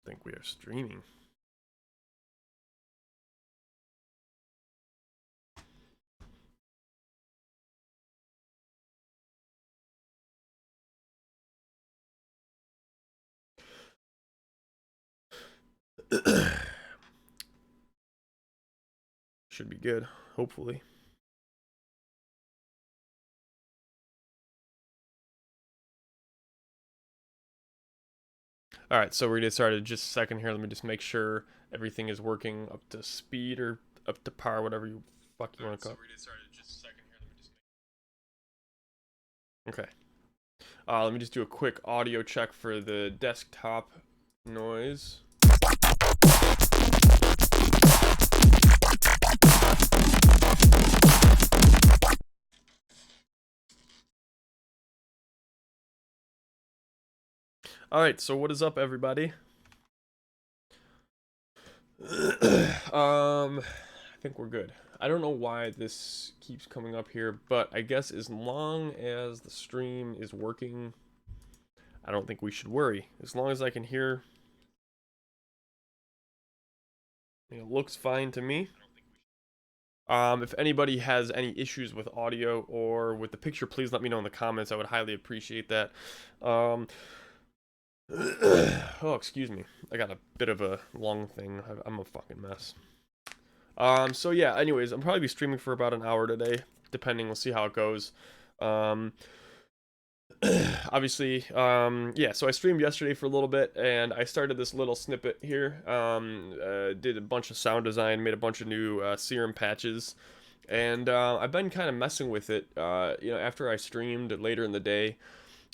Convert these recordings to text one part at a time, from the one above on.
think we are streaming. Should be good, hopefully. All right, so we're gonna start in just a second here. Let me just make sure everything is working up to speed or up to par, whatever you fuck you want to call it. Okay. Let me just do a quick audio check for the desktop noise. All right, so what is up, everybody? I think we're good. I don't know why this keeps coming up here, but I guess as long as the stream is working, I don't think we should worry. As long as I can hear, it looks fine to me. If anybody has any issues with audio or with the picture, please let me know in the comments. I would highly appreciate that. Oh, excuse me. I got a bit of a lung thing. I'm a fucking mess. So yeah, anyways, I'm probably be streaming for about an hour today, depending. We'll see how it goes. Um, obviously, yeah, so I streamed yesterday for a little bit, and I started this little snippet here. Did a bunch of sound design, made a bunch of new Serum patches, and I've been kind of messing with it. After I streamed later in the day,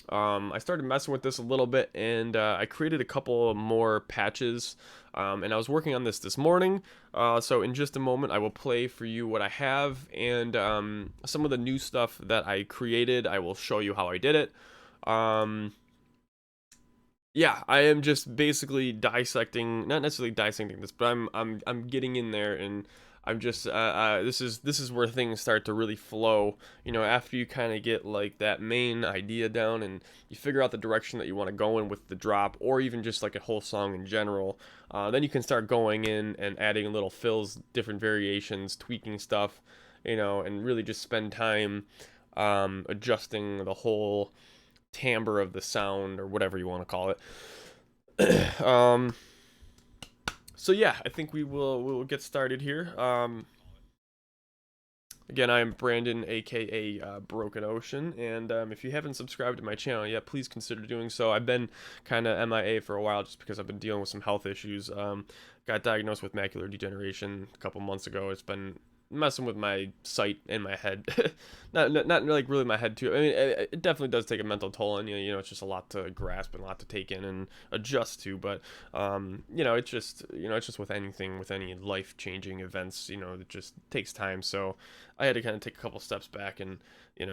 I started messing with this a little bit, and I created a couple more patches, and I was working on this morning. So in just a moment, I will play for you what I have, and some of the new stuff that I created. I will show you how I did it. Yeah, I am just basically dissecting, not necessarily dissecting this, but I'm getting in there, and I'm just this is where things start to really flow. After you kind of get like that main idea down, and you figure out the direction that you want to go in with the drop, or even just like a whole song in general. Then you can start going in and adding little fills, different variations, tweaking stuff, and really just spend time adjusting the whole timbre of the sound, or whatever you want to call it. So yeah, I think we'll get started here. Again, I am Brandon, aka Broken Ocean, and if you haven't subscribed to my channel yet, please consider doing so. I've been kind of MIA for a while just because I've been dealing with some health issues. Got diagnosed with macular degeneration a couple months ago. It's been messing with my sight and my head. Not like really my head too. I mean, it definitely does take a mental toll on you. It's just a lot to grasp and a lot to take in and adjust to. But it's just with anything, with any life changing events, it just takes time. So I had to kind of take a couple steps back and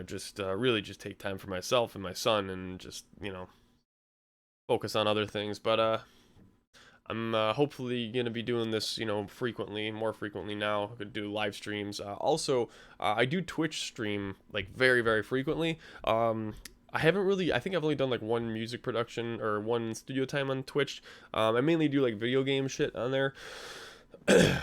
just really just take time for myself and my son, and just focus on other things. But I'm hopefully gonna be doing this, frequently, more frequently now. I could do live streams. Also, I do Twitch stream like very, very frequently. I haven't really. I think I've only done like one music production or one studio time on Twitch. I mainly do like video game shit on there. I've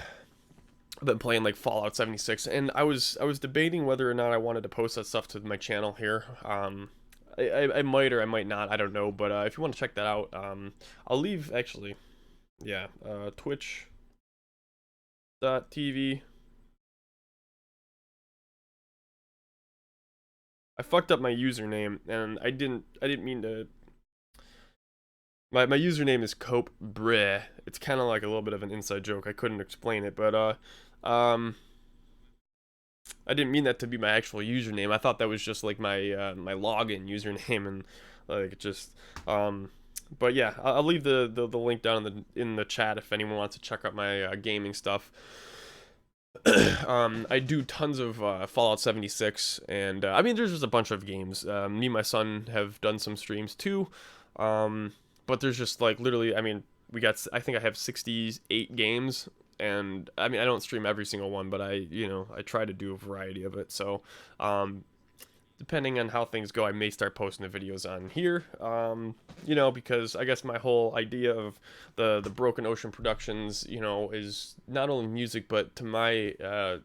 been playing like Fallout 76, and I was debating whether or not I wanted to post that stuff to my channel here. I might or I might not. I don't know. But if you want to check that out, I'll leave actually. Yeah, twitch.tv. I fucked up my username, and I didn't mean to. My username is Cope Breh. It's kind of like a little bit of an inside joke. I couldn't explain it, but I didn't mean that to be my actual username. I thought that was just like my login username, and like just but yeah, I'll leave the link down in the chat if anyone wants to check out my gaming stuff. I do tons of Fallout 76, and I mean, there's just a bunch of games. Me and my son have done some streams too, but there's just like literally, I mean, I think I have 68 games, and I mean, I don't stream every single one, but I try to do a variety of it. So, um, depending on how things go, I may start posting the videos on here. You know, because I guess my whole idea of the Broken Ocean Productions, you know, is not only music, but to my,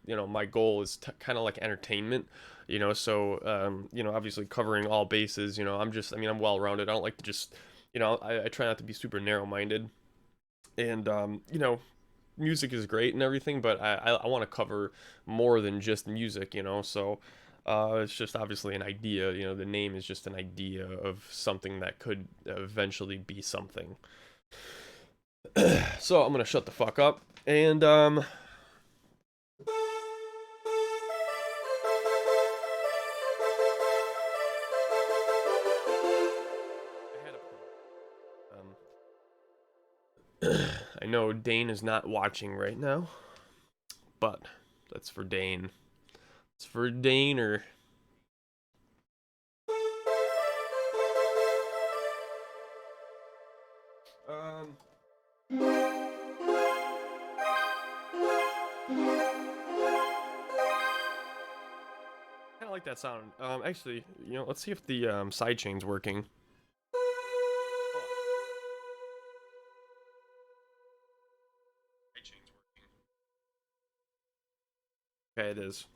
you know, my goal is kind of like entertainment. You know, so you know, obviously covering all bases. You know, I mean, I'm well rounded. I don't like to just, you know, I try not to be super narrow minded. And you know, music is great and everything, but I want to cover more than just music, you know. So it's just obviously an idea, you know. The name is just an idea of something that could eventually be something. So I'm gonna shut the fuck up and I know Dane is not watching right now, but that's for Dane. It's for Daner. Um, kind of like that sound. Actually, you know, let's see if the side chain's working. Okay, it is.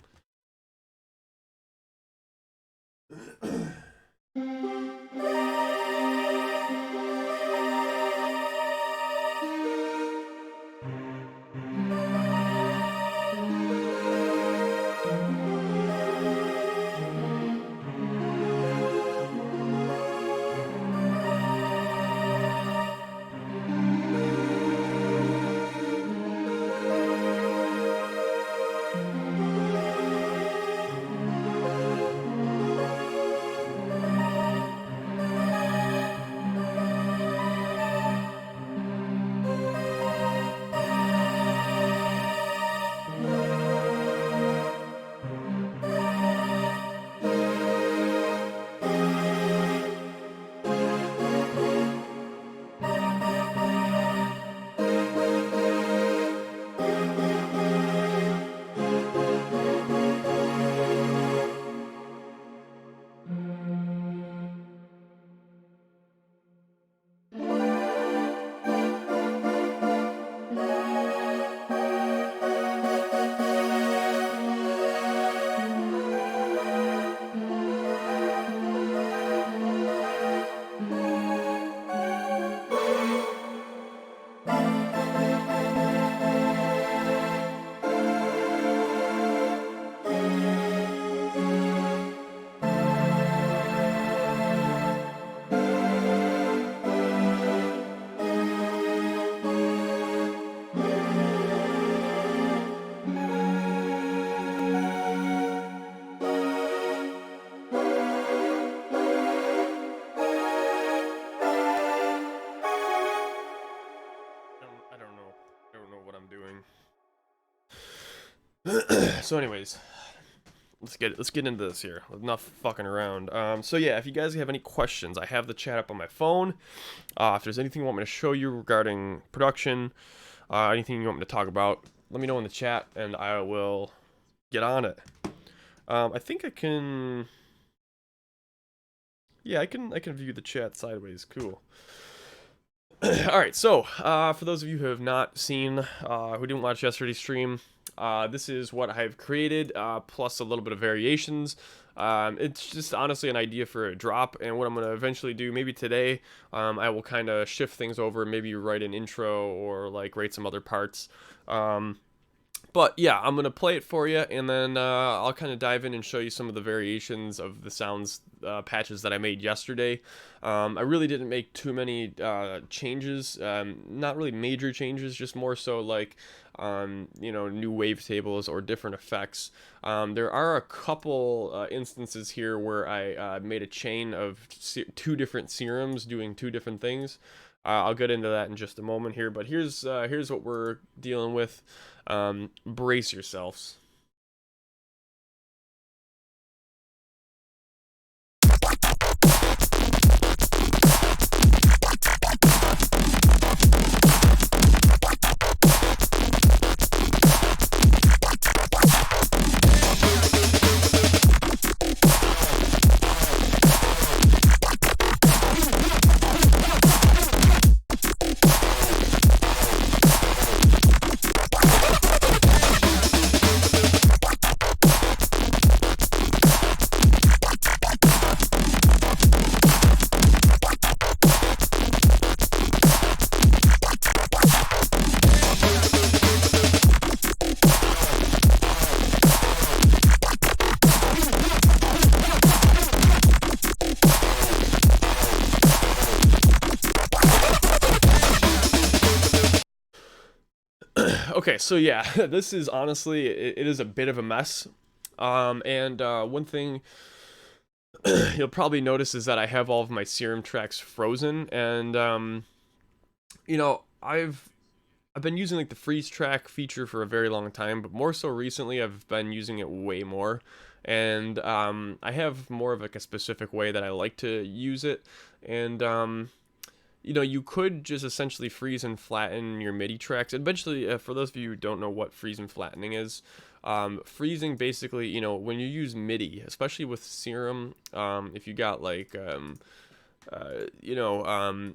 I don't know what I'm doing. So anyways, let's get into this here. Enough fucking around. So yeah, if you guys have any questions, I have the chat up on my phone. If there's anything you want me to show you regarding production, anything you want me to talk about, let me know in the chat and I will get on it. I think I can. Yeah, I can view the chat sideways. Cool. All right, so for those of you who have not seen, who didn't watch yesterday's stream, this is what I've created, plus a little bit of variations. It's just honestly an idea for a drop, and what I'm going to eventually do, maybe today, I will kind of shift things over, maybe write an intro or like write some other parts. But yeah, I'm going to play it for you, and then I'll kind of dive in and show you some of the variations of the sounds patches that I made yesterday. I really didn't make too many changes, not really major changes, just more so like, you know, new wavetables or different effects. There are a couple instances here where I made a chain of two different serums doing two different things. I'll get into that in just a moment here, but here's what we're dealing with. Brace yourselves. Okay, so yeah, this is honestly, it is a bit of a mess. And one thing you'll probably notice is that I have all of my Serum tracks frozen, and you know, I've been using like the freeze track feature for a very long time, but more so recently I've been using it way more. And I have more of like a specific way that I like to use it. And you know, you could just essentially freeze and flatten your MIDI tracks. And eventually, for those of you who don't know what freeze and flattening is, freezing basically, you know, when you use MIDI, especially with Serum, if you got like, you know,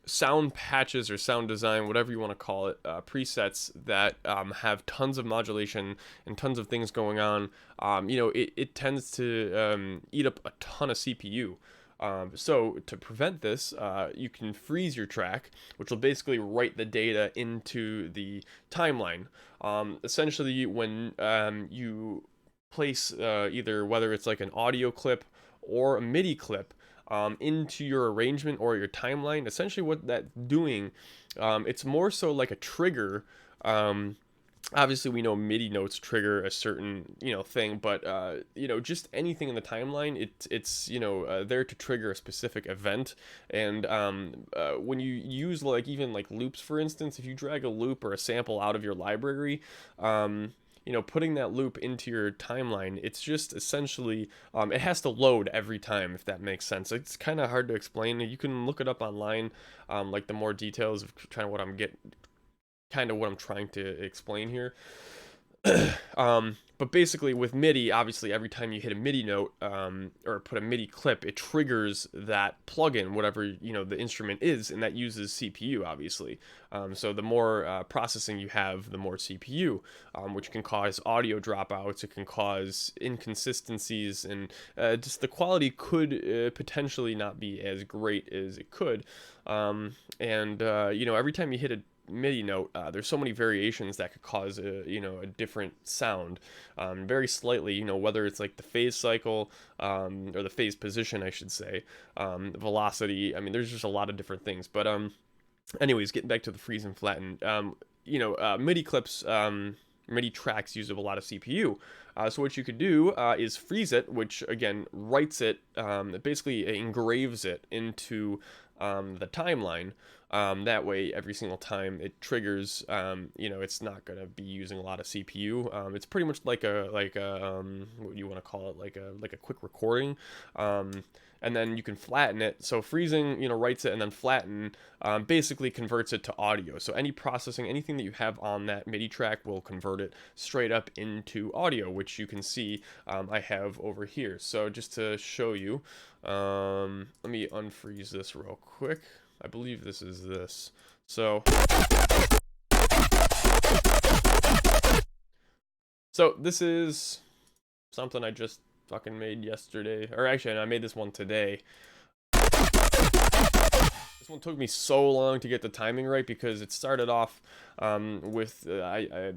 sound patches or sound design, whatever you want to call it, presets that have tons of modulation and tons of things going on, you know, it tends to eat up a ton of CPU. So to prevent this, you can freeze your track, which will basically write the data into the timeline. Essentially, when you place either whether it's like an audio clip or a MIDI clip into your arrangement or your timeline, essentially what that's doing, it's more so like a trigger. Obviously we know MIDI notes trigger a certain, you know, thing, but you know, just anything in the timeline, it's you know, there to trigger a specific event. And when you use like even like loops, for instance, if you drag a loop or a sample out of your library, you know, putting that loop into your timeline, it's just essentially, it has to load every time, if that makes sense. It's kind of hard to explain. You can look it up online, like the more details of kind of what I'm trying to explain here. But basically with MIDI, obviously every time you hit a MIDI note, or put a MIDI clip, it triggers that plugin, whatever, you know, the instrument is, and that uses CPU, obviously. So the more processing you have, the more CPU, which can cause audio dropouts, it can cause inconsistencies, and just the quality could potentially not be as great as it could. And you know, every time you hit a MIDI note, there's so many variations that could cause you know, a different sound, very slightly, you know, whether it's like the phase cycle, or the phase position, I should say, velocity. I mean, there's just a lot of different things. But anyways, getting back to the freeze and flatten, you know, MIDI clips, MIDI tracks use up a lot of CPU. So what you could do is freeze it, which again writes it, it basically engraves it into the timeline. That way, every single time it triggers, you know, it's not gonna be using a lot of CPU. It's pretty much like a what do you want to call it, like a quick recording. And then you can flatten it. So freezing, you know, writes it, and then flatten basically converts it to audio. So any processing, anything that you have on that MIDI track will convert it straight up into audio, which you can see I have over here. So just to show you, let me unfreeze this real quick. I believe this is this. So this is something I just fucking made yesterday, or actually I made this one today. This one took me so long to get the timing right because it started off with the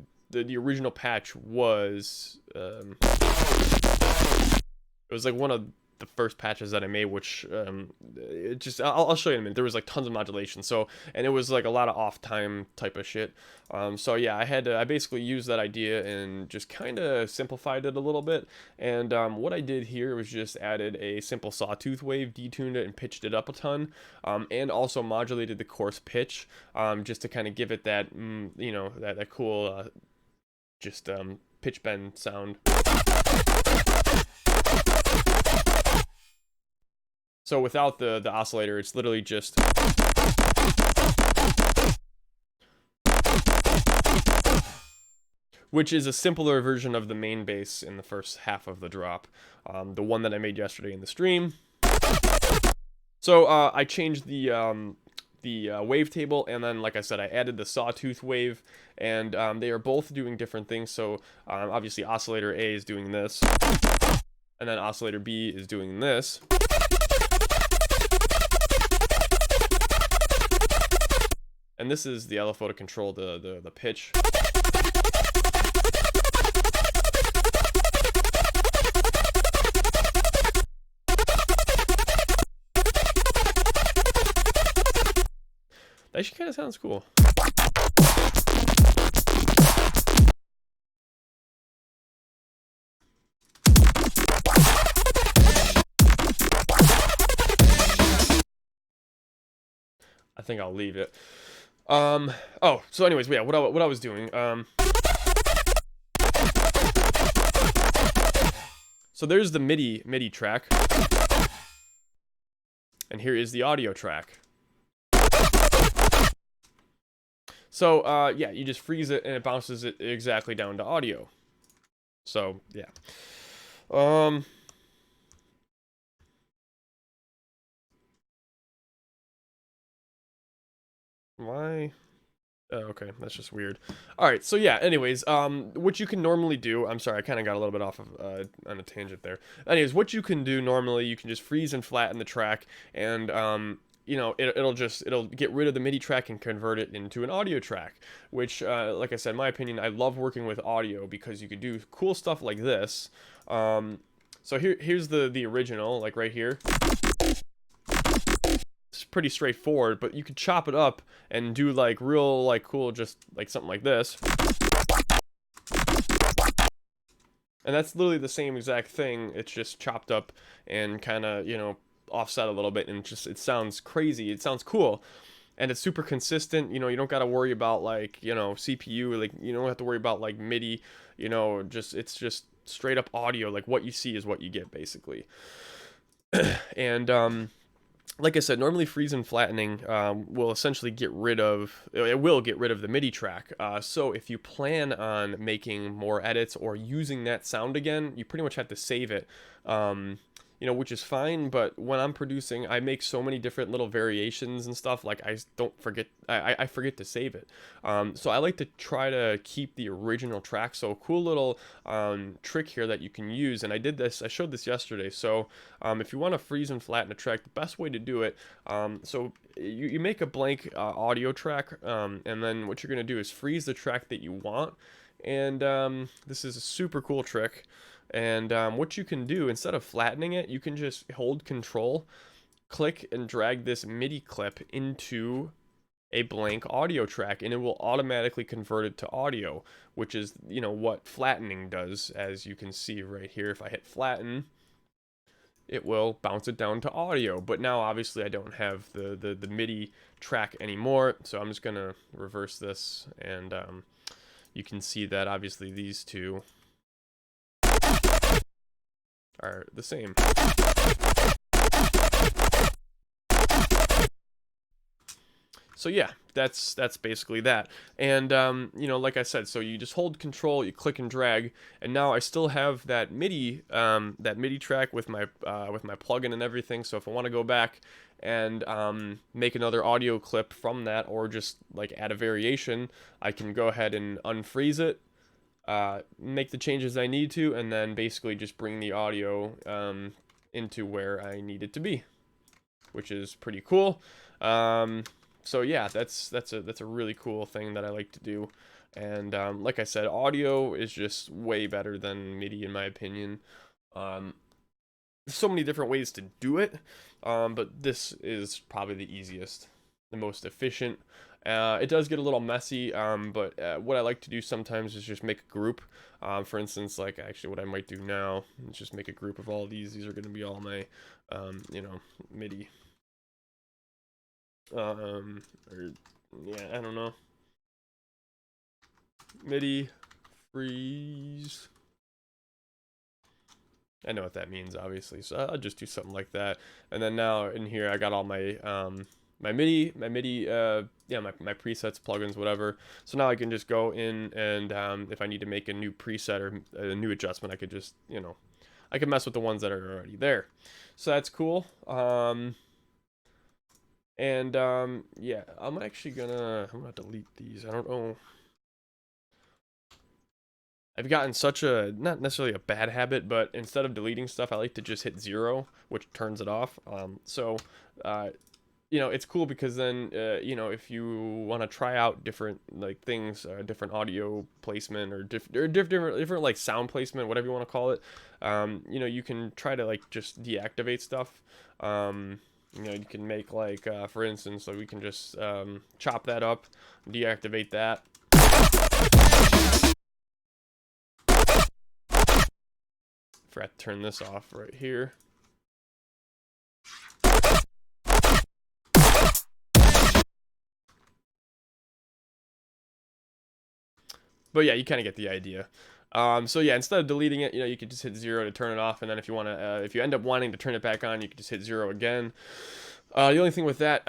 original patch was it was like one of the first patches that I made, which it just I'll show you in a minute. There was like tons of modulation, so, and it was like a lot of off time type of shit. So yeah, I basically used that idea and just kind of simplified it a little bit. And what I did here was just added a simple sawtooth wave, detuned it and pitched it up a ton, and also modulated the coarse pitch, just to kind of give it that you know, that cool just pitch bend sound. So without the oscillator, it's literally just, which is a simpler version of the main bass in the first half of the drop, the one that I made yesterday in the stream. So I changed the wavetable, and then, like I said, I added the sawtooth wave, and they are both doing different things. So obviously oscillator A is doing this, and then oscillator B is doing this. And this is the LFO to control the pitch. That actually kind of sounds cool. I think I'll leave it. Oh, so anyways, yeah, what I was doing, so there's the MIDI track, and here is the audio track. So, yeah, you just freeze it, and it bounces it exactly down to audio. So, yeah. Why? Oh, okay, that's just weird. All right, so yeah. Anyways, what you can normally do. I'm sorry, I kind of got a little bit off of on a tangent there. Anyways, what you can do normally, you can just freeze and flatten the track, and you know, it'll get rid of the MIDI track and convert it into an audio track. Which, like I said, in my opinion, I love working with audio because you can do cool stuff like this. So here's the original, like right here. It's pretty straightforward, but you could chop it up and do like real like cool, just like something like this. And that's literally the same exact thing. It's just chopped up and kind of, you know, offset a little bit, and just it sounds crazy. It sounds cool. And it's super consistent. You know, you don't got to worry about like, you know, CPU, like you don't have to worry about like MIDI, you know, just it's just straight up audio. Like what you see is what you get basically. And like I said, normally freeze and flattening will essentially get rid of, it will get rid of the MIDI track. So if you plan on making more edits or using that sound again, you pretty much have to save it. You know, which is fine, but when I'm producing, I make so many different little variations and stuff, like I don't forget, I forget to save it. So I like to try to keep the original track. So a cool little trick here that you can use, and I showed this yesterday. So if you want to freeze and flatten a track, the best way to do it, so you make a blank audio track, and then what you're going to do is freeze the track that you want. And this is a super cool trick. And what you can do, instead of flattening it, you can just hold Control, click, and drag this MIDI clip into a blank audio track, and it will automatically convert it to audio, which is, you know, what flattening does, as you can see right here. If I hit flatten, it will bounce it down to audio. But now, obviously, I don't have the MIDI track anymore, so I'm just going to reverse this, and you can see that, obviously, these two are the same. So yeah, that's basically that. And you know, like I said, so you just hold Control, you click and drag, and now I still have that MIDI track with my plugin and everything. So if I want to go back and make another audio clip from that, or just like add a variation, I can go ahead and unfreeze it, make the changes I need to, and then basically just bring the audio into where I need it to be, which is pretty cool. So yeah, that's a really cool thing that I like to do. And like I said, audio is just way better than MIDI in my opinion. There's so many different ways to do it, but this is probably the easiest, the most efficient. It does get a little messy, but what I like to do sometimes is just make a group. For instance, like actually what I might do now is just make a group of all these. These are going to be all my, you know, MIDI. Or, yeah, I don't know. MIDI freeze. I know what that means, obviously, so I'll just do something like that. And then now in here, I got all my my MIDI, yeah, my presets, plugins, whatever. So now I can just go in and if I need to make a new preset or a new adjustment, I could just, you know, I can mess with the ones that are already there. So that's cool. Yeah, I'm gonna delete these. I don't know. I've gotten such a, not necessarily a bad habit, but instead of deleting stuff, I like to just hit 0, which turns it off. You know, it's cool because then, you know, if you want to try out different like things, different audio placement or different like sound placement, whatever you want to call it, you know, you can try to like just deactivate stuff. You know, you can make like, for instance, so we can just chop that up, deactivate that. Forgot to turn this off right here. But yeah, you kind of get the idea. So yeah, instead of deleting it, you could just hit 0 to turn it off, and then if you want to, if you end up wanting to turn it back on, you can just hit 0 again. The only thing with that,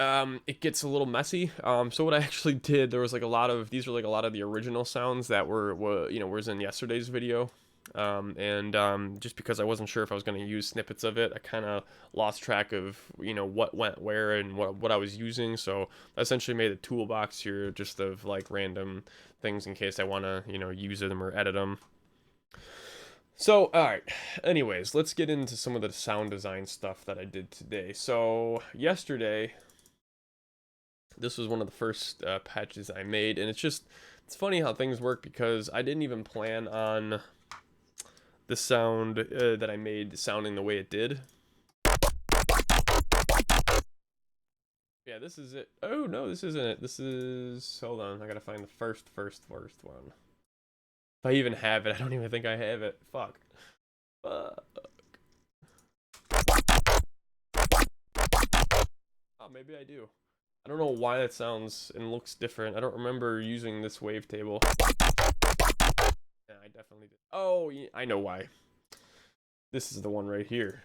it gets a little messy. So what I actually did, there was like a lot of, these were like a lot of the original sounds that was in yesterday's video. And just because I wasn't sure if I was going to use snippets of it, I kind of lost track of, what went where and what I was using. So I essentially made a toolbox here just of like random things in case I want to, use them or edit them. So, alright, anyways, let's get into some of the sound design stuff that I did today. So, yesterday, this was one of the first patches I made, and it's funny how things work because I didn't even plan on the sound that I made sounding the way it did. Yeah, this is it. Oh, no, this isn't it. This is, hold on, I gotta find the first one. If I even have it, I don't even think I have it. Fuck. Oh, maybe I do. I don't know why that sounds and looks different. I don't remember using this wavetable. Yeah, I definitely did. Oh, yeah, I know why. This is the one right here.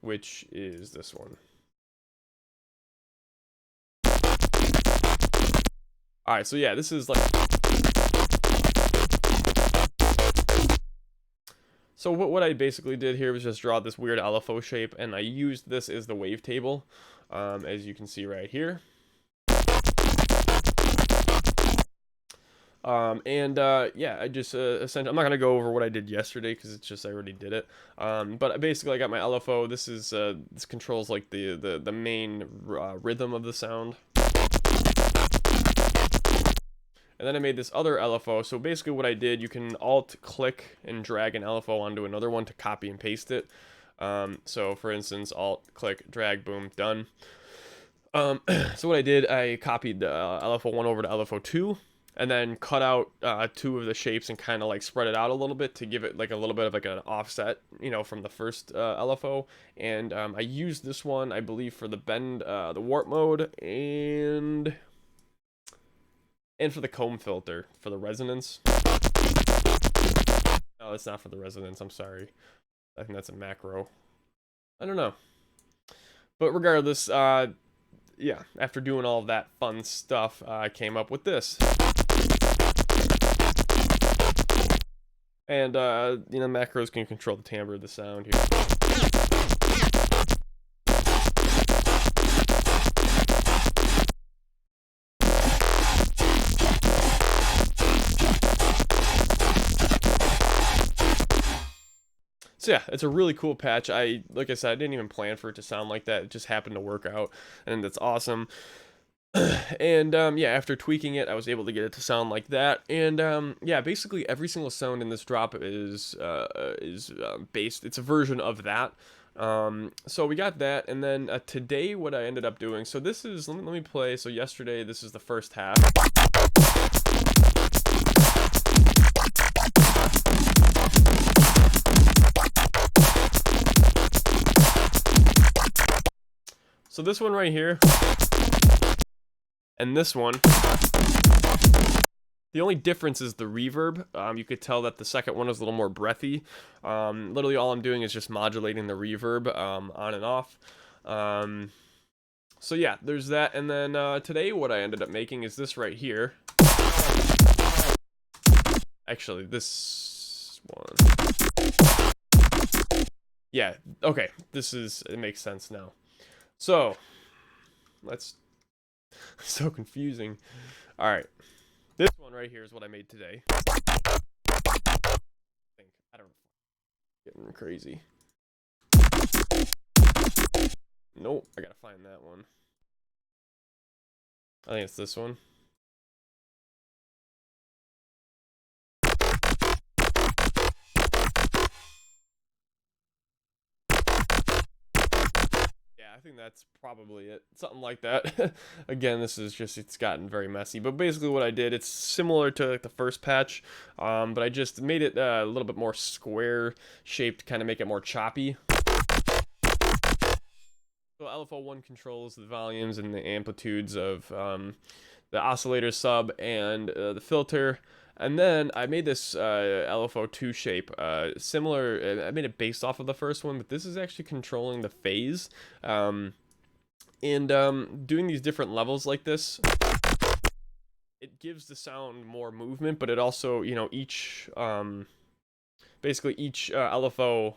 Which is this one. Alright, so yeah, this is like... So what I basically did here was just draw this weird LFO shape, and I used this as the wavetable, as you can see right here. Yeah, I just essentially, I'm not gonna go over what I did yesterday because it's just I already did it. But basically, I got my LFO. This controls like the main rhythm of the sound. And then I made this other LFO. So basically what I did, you can Alt-click and drag an LFO onto another one to copy and paste it. So for instance, Alt-click, drag, boom, done. So what I did, I copied LFO 1 over to LFO 2, and then cut out 2 of the shapes and kind of like spread it out a little bit to give it like a little bit of like an offset, from the first LFO. And I used this one, I believe, for the bend, the warp mode, and for the comb filter, for the resonance. No, it's not for the resonance, I'm sorry. I think that's a macro. I don't know. But regardless, yeah, after doing all of that fun stuff, I came up with this. And, macros can control the timbre of the sound here. So yeah, it's a really cool patch. Like I said, I didn't even plan for it to sound like that. It just happened to work out, and it's awesome. And yeah, after tweaking it, I was able to get it to sound like that. And yeah, basically every single sound in this drop is based. It's a version of that. So we got that, and then today what I ended up doing. So this is let me play. So yesterday, this is the first half. So this one right here, and this one, the only difference is the reverb. You could tell that the second one is a little more breathy. Literally all I'm doing is just modulating the reverb on and off. So yeah, there's that. And then today what I ended up making is this right here. Actually, this one. Yeah, okay, it makes sense now. So, so confusing. Alright, this one right here is what I made today. I don't know. Getting crazy. Nope, I gotta find that one. I think it's this one. I think that's probably it. Something like that. Again, it's gotten very messy. But basically what I did, it's similar to like the first patch, but I just made it a little bit more square shaped, kind of make it more choppy. So LFO1 controls the volumes and the amplitudes of the oscillator sub, and the filter. And then I made this LFO2 shape, similar. I made it based off of the first one, but this is actually controlling the phase. And doing these different levels like this, it gives the sound more movement, but it also, each basically each LFO,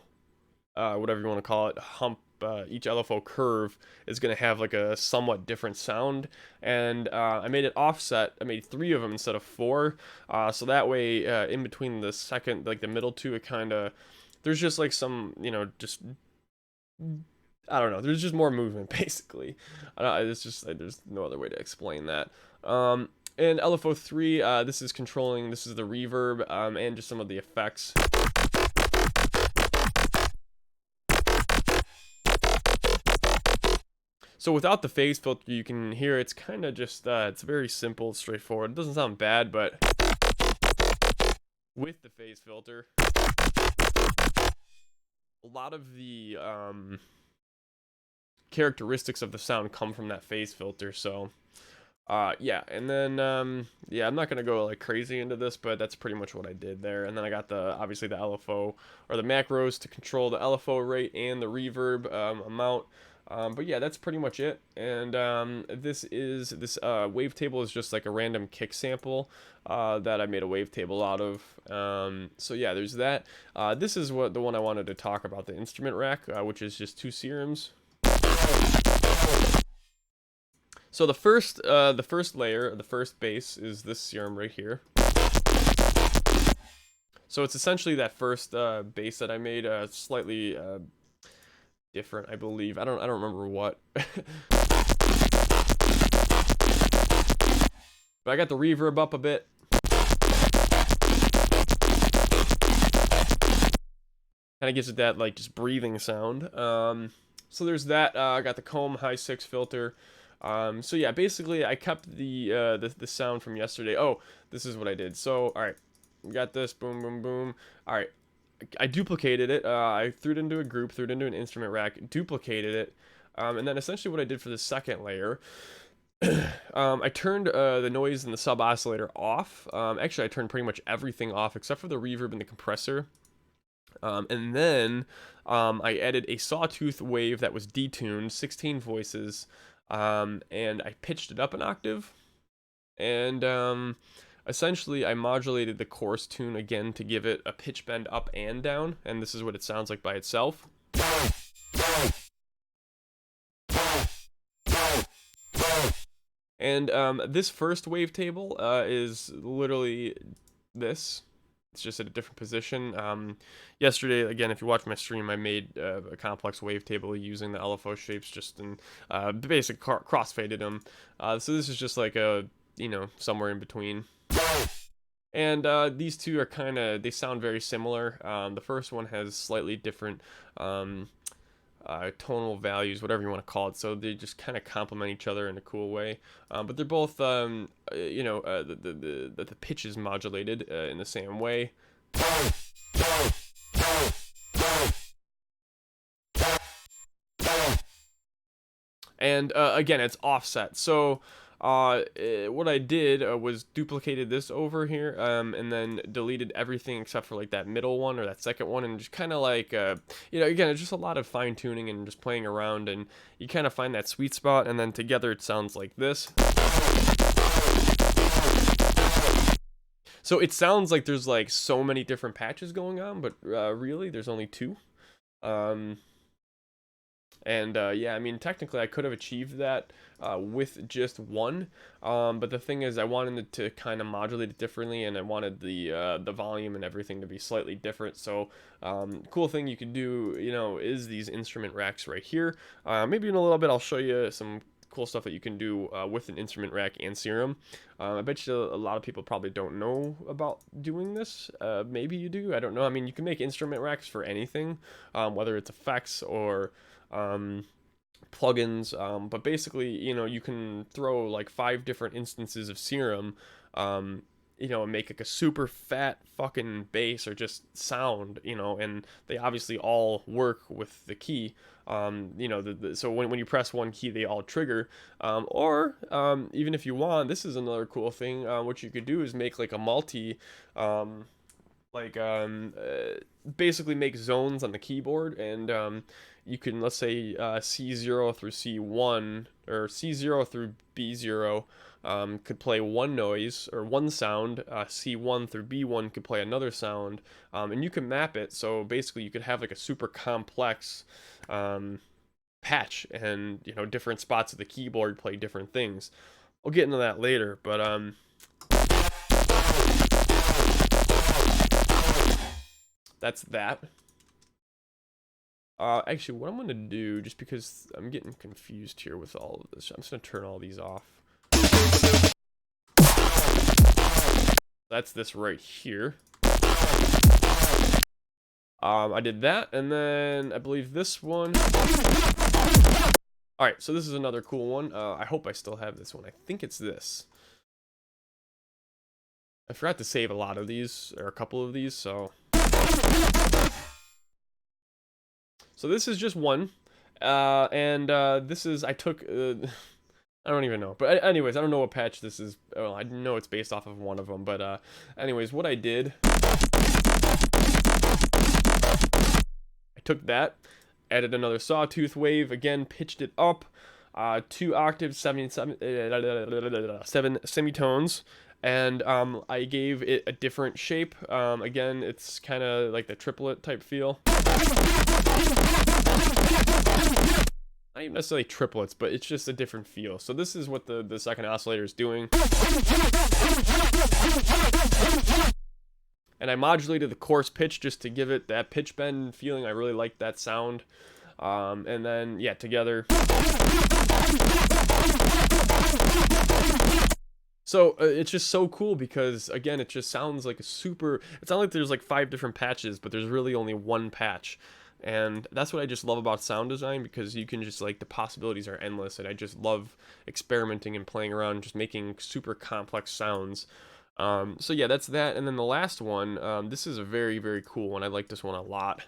whatever you want to call it, hump, each LFO curve is going to have like a somewhat different sound. And I made it offset. I made 3 of them instead of 4. So that way, in between the second, like the middle two, it kind of, there's just like some, just, I don't know. There's just more movement, basically. It's just, there's no other way to explain that. And LFO3, this is controlling, this is the reverb, and just some of the effects. So without the phase filter, you can hear it's kind of just, it's very simple, straightforward. It doesn't sound bad, but with the phase filter, a lot of the characteristics of the sound come from that phase filter. So yeah, and then yeah, I'm not gonna go like crazy into this, but that's pretty much what I did there. And then I got obviously the LFO, or the macros, to control the LFO rate and the reverb amount. But yeah, that's pretty much it. And this wavetable is just like a random kick sample that I made a wavetable out of. So yeah, there's that. This is the one I wanted to talk about, the instrument rack, which is just 2 serums. So the first layer, the first base, is this serum right here. So it's essentially that first base that I made, slightly different, I believe. I don't remember what. But I got the reverb up a bit. Kind of gives it that like just breathing sound. So there's that. I got the comb high 6 filter. So yeah, basically I kept the sound from yesterday. Oh, this is what I did. So all right, we got this. Boom, boom, boom. All right, I duplicated it. I threw it into a group, threw it into an instrument rack, duplicated it, and then essentially what I did for the second layer, I turned the noise and the sub oscillator off. Actually, I turned pretty much everything off except for the reverb and the compressor. And then I added a sawtooth wave that was detuned, 16 voices, and I pitched it up an octave. And essentially, I modulated the chorus tune again to give it a pitch bend up and down, and this is what it sounds like by itself. And this first wavetable is literally this. It's just at a different position. Yesterday, again, if you watch my stream, I made a complex wavetable using the LFO shapes, just in basic crossfaded them. So this is just like a, somewhere in between. And these two are they sound very similar. The first one has slightly different tonal values, whatever you want to call it, so they just kind of complement each other in a cool way. But they're both, the pitch is modulated in the same way. And again, it's offset. So what I did was duplicated this over here, and then deleted everything except for like that middle one or that second one, and just kind of like, again, it's just a lot of fine tuning and just playing around, and you kind of find that sweet spot, and then together it sounds like this. So it sounds like there's like so many different patches going on, but really there's only 2. And yeah, I mean, technically I could have achieved that with just 1, but the thing is, I wanted it to kind of modulate it differently, and I wanted the volume and everything to be slightly different. So cool thing you could do, is these instrument racks right here. Maybe in a little bit I'll show you some cool stuff that you can do with an instrument rack and Serum. I bet you a lot of people probably don't know about doing this. Maybe you do, I don't know. I mean, you can make instrument racks for anything, whether it's effects or plugins, but basically, you can throw like 5 different instances of Serum you know, make like a super fat fucking bass or just sound, you know, and they obviously all work with the key. You know, so when you press one key, they all trigger. Or even if you want, this is another cool thing. What you could do is make like a multi, um, like basically make zones on the keyboard, and you can, let's say, C0 through C1 or C0 through B0 could play one noise or one sound. C1 through B1 could play another sound, and you can map it. So basically, you could have like a super complex patch, and you know, different spots of the keyboard play different things. I'll get into that later, but that's that. Actually, what I'm gonna do, just because I'm getting confused here with all of this, I'm just gonna turn all these off. That's this right here. I did that, and then I believe this one. All right, so this is another cool one. I hope I still have this one. I think it's this. I forgot to save a lot of these, or a couple of these, so. So this is just one, and this is, I took, I don't even know, but anyways, I don't know what patch this is. Well, I know it's based off of one of them, but anyways, what I did, I took that, added another sawtooth wave, again, pitched it up, 2 octaves, seven semitones, and I gave it a different shape. Again, it's kind of like the triplet type feel. Not even necessarily triplets, but it's just a different feel. So this is what the second oscillator is doing. And I modulated the coarse pitch just to give it that pitch bend feeling. I really like that sound. And then, yeah, together. So it's just so cool because, again, it just sounds like a super, it's not like there's like 5 different patches, but there's really only one patch. And that's what I just love about sound design, because you can just, like, the possibilities are endless, and I just love experimenting and playing around, just making super complex sounds. So yeah, that's that. And then the last one, this is a very, very cool one. I like this one a lot.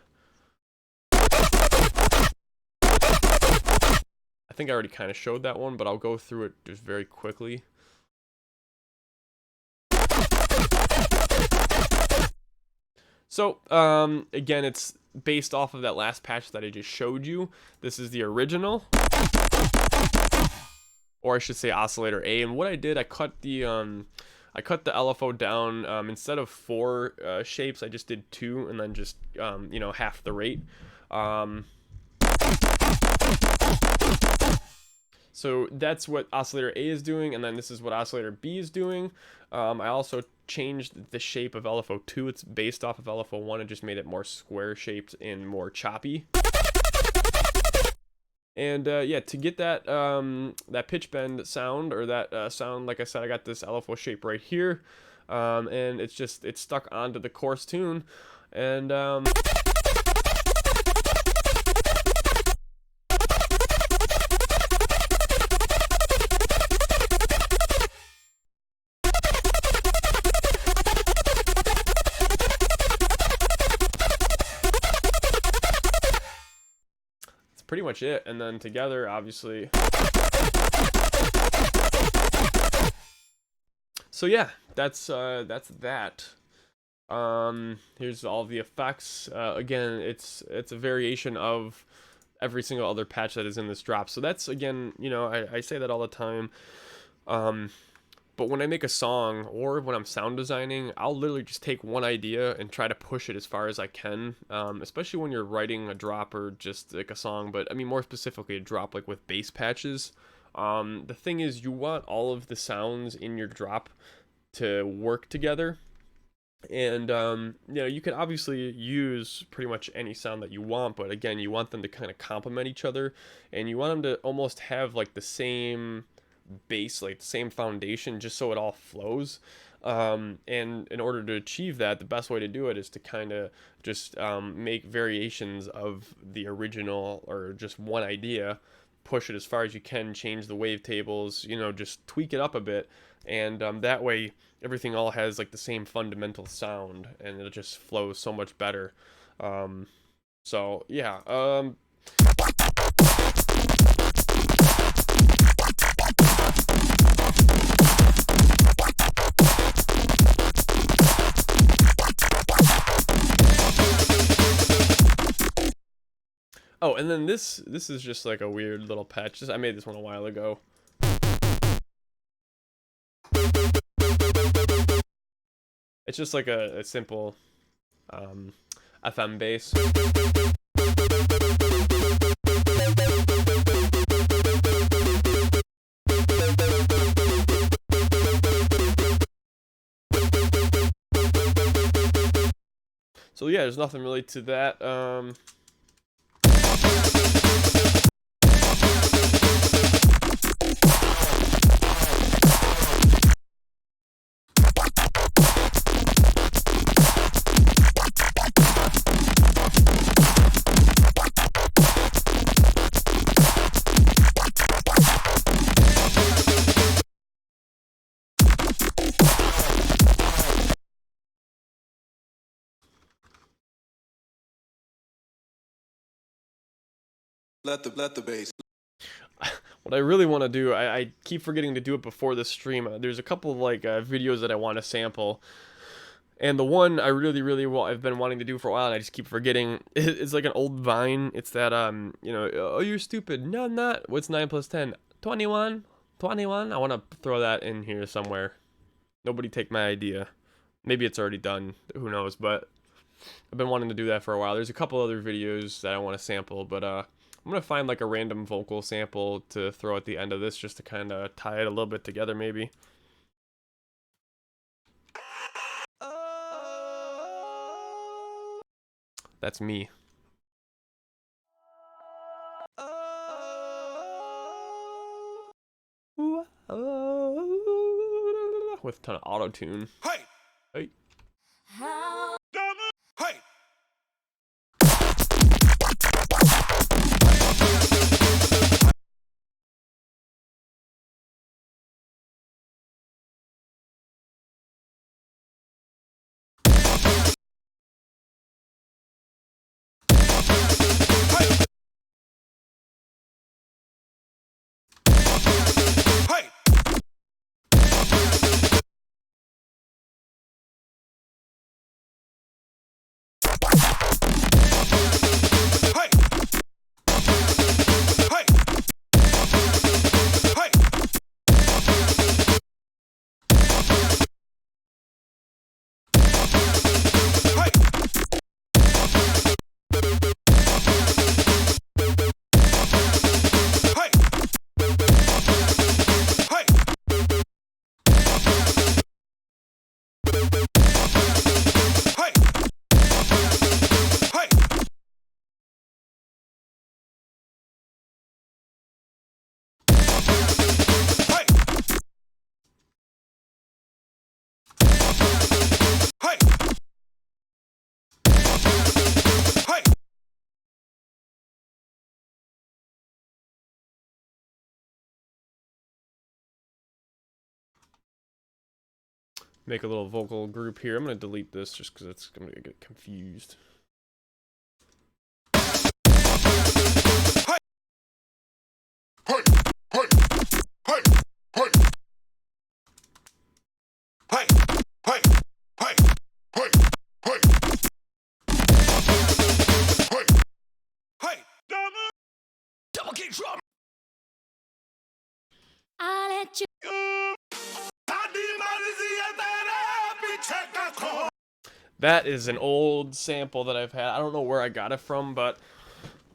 I think I already kind of showed that one, but I'll go through it just very quickly. So, again, it's based off of that last patch that I just showed you. This is the original, or I should say oscillator A. And what I did, I cut the LFO down. Instead of 4 shapes, I just did 2, and then just you know, half the rate. So that's what oscillator A is doing, and then this is what oscillator B is doing. I also changed the shape of LFO2. It's based off of LFO1 and just made it more square shaped and more choppy. And yeah, to get that that pitch bend sound, or that sound, like I said, I got this LFO shape right here, and it's stuck onto the coarse tune, and pretty much it. And then together, obviously. So yeah, that's that. Here's all the effects. Again, it's a variation of every single other patch that is in this drop. So that's, again, you know, I say that all the time. But when I make a song, or when I'm sound designing, I'll literally just take one idea and try to push it as far as I can, especially when you're writing a drop or just like a song, but I mean more specifically a drop like with bass patches. The thing is, you want all of the sounds in your drop to work together. And you know, you can obviously use pretty much any sound that you want, but again, you want them to kind of complement each other, and you want them to almost have like the same base, like the same foundation, just so it all flows. And in order to achieve that, the best way to do it is to kind of just make variations of the original, or just one idea, push it as far as you can, change the wavetables, you know, just tweak it up a bit, and that way everything all has like the same fundamental sound, and it just flows so much better. So yeah. Oh, and then this is just like a weird little patch. I made this one a while ago. It's just like a simple FM bass. So yeah, there's nothing really to that. Let the bass. What I really want to do, I keep forgetting to do it before the stream. There's a couple of like videos that I want to sample, and the one I really I've been wanting to do for a while, and I just keep forgetting. It's like an old Vine. It's that you know, oh, you're stupid. No, I'm not. What's 9 plus 10? 21. 21. I want to throw that in here somewhere. Nobody take my idea. Maybe it's already done. Who knows? But I've been wanting to do that for a while. There's a couple other videos that I want to sample, but I'm gonna find like a random vocal sample to throw at the end of this, just to kind of tie it a little bit together, maybe. That's me. With a ton of auto tune. Hey. Hey. Hey. Make a little vocal group here. I'm gonna delete this just because it's gonna get confused. Double kick drum. I'll let you. That is an old sample that I've had. I don't know where I got it from, but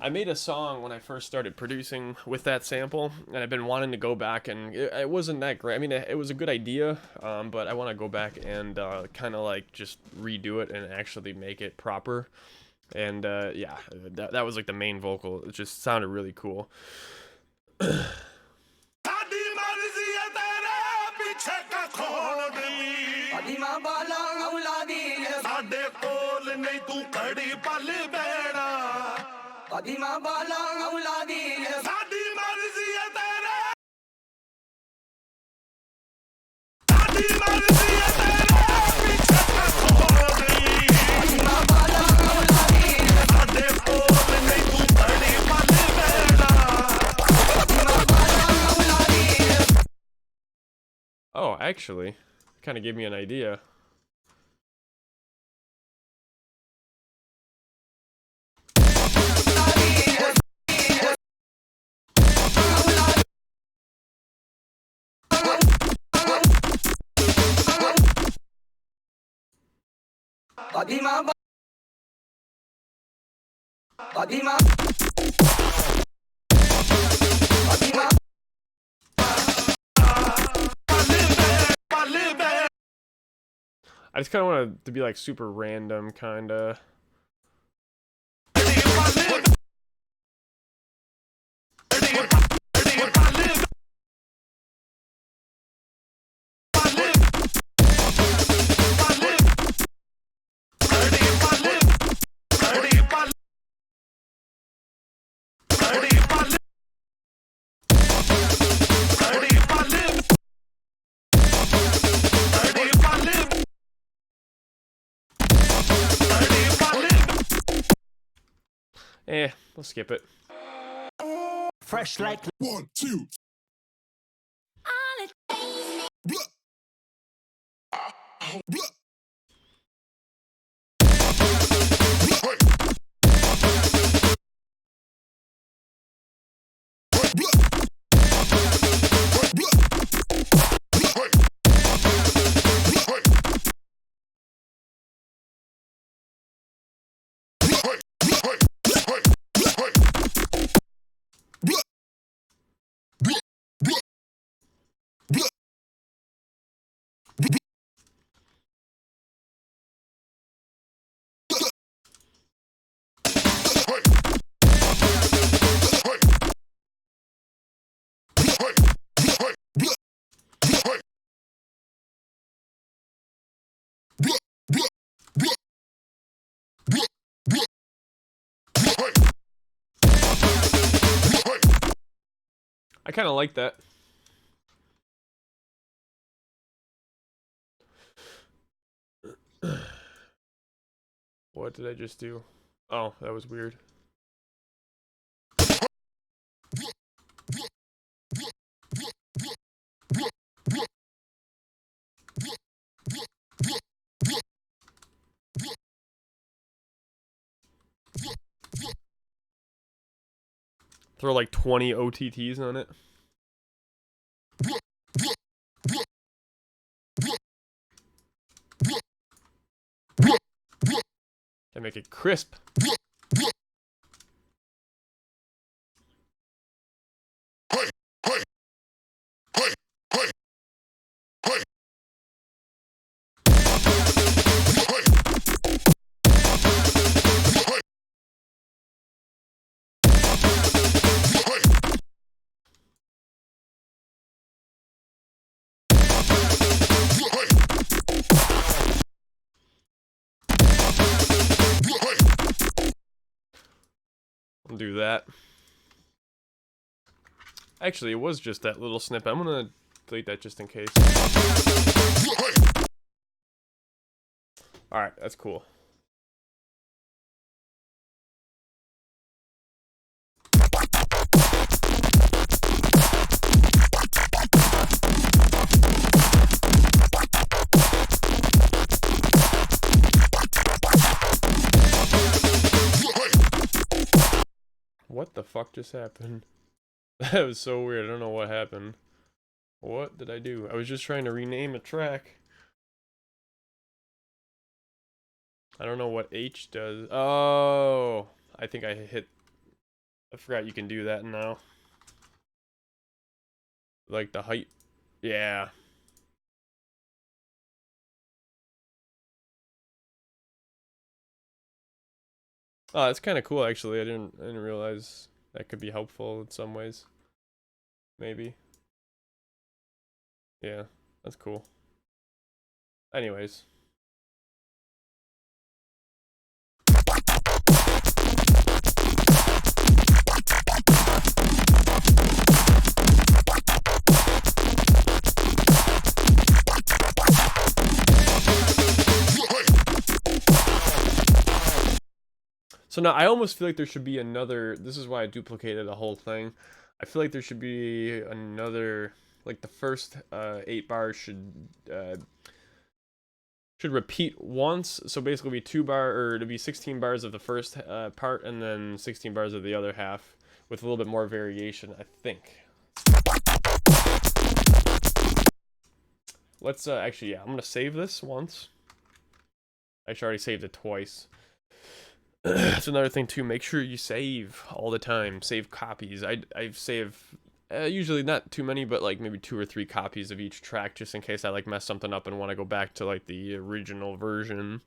I made a song when I first started producing with that sample, and I've been wanting to go back, and it wasn't that great. I mean, it was a good idea, but I want to go back and kind of like just redo it and actually make it proper. And yeah, that was like the main vocal. It just sounded really cool. Oh, actually, kind of gave me an idea. I just kind of want it to be like super random, kind of. We'll skip it. Fresh like 1, 2. I kind of like that. What did I just do? Oh, that was weird. Throw like 20 OTTs on it. And make it crisp. I'll do that. Actually, it was just that little snippet. I'm gonna delete that just in case. Alright, that's cool. What the fuck just happened? That was so weird. I don't know what happened. What did I do? I was just trying to rename a track. I don't know what H does. Oh, I think I hit. I forgot you can do that now. Like the height. Yeah. Oh, that's kind of cool actually. I didn't realize that could be helpful in some ways. Maybe. Yeah, that's cool. Anyways. So now I almost feel like there should be another, this is why I duplicated the whole thing. I feel like there should be another, like the first 8 bars should repeat once. So basically be 2 bar, or to be 16 bars of the first part, and then 16 bars of the other half, with a little bit more variation, I think. Let's actually, yeah, I'm gonna save this once. Actually, I already saved it twice. That's another thing too. Make sure you save all the time. Save copies. I save usually not too many, but like maybe 2 or 3 copies of each track, just in case I like mess something up and want to go back to like the original version.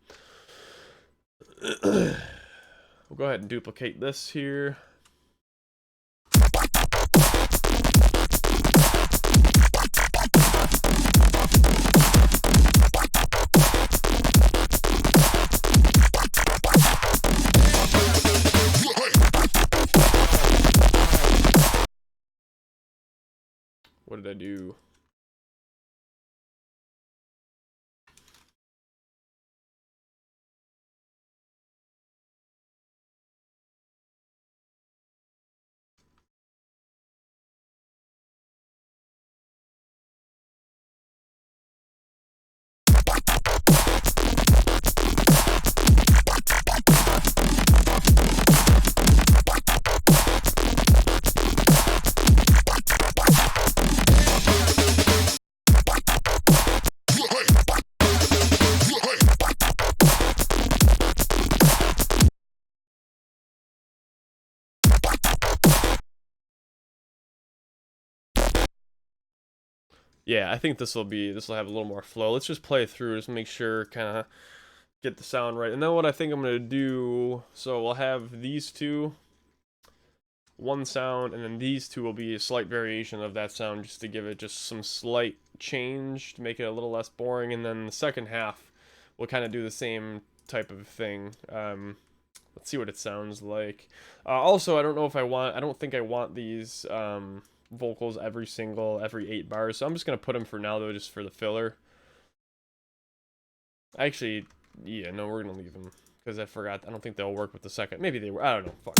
We'll go ahead and duplicate this here. What did I do? Yeah, I think this will have a little more flow. Let's just play through, just make sure, kind of get the sound right. And then what I think I'm gonna do, so we'll have these two, one sound, and then these two will be a slight variation of that sound, just to give it just some slight change to make it a little less boring. And then the second half, we'll kind of do the same type of thing. Let's see what it sounds like. Also, I don't think I want these vocals every 8 bars, so I'm just gonna put them for now though, just for the filler. Actually, yeah, no, we're gonna leave them because I forgot. I don't think they'll work with the second. Maybe they were. I don't know. Fuck.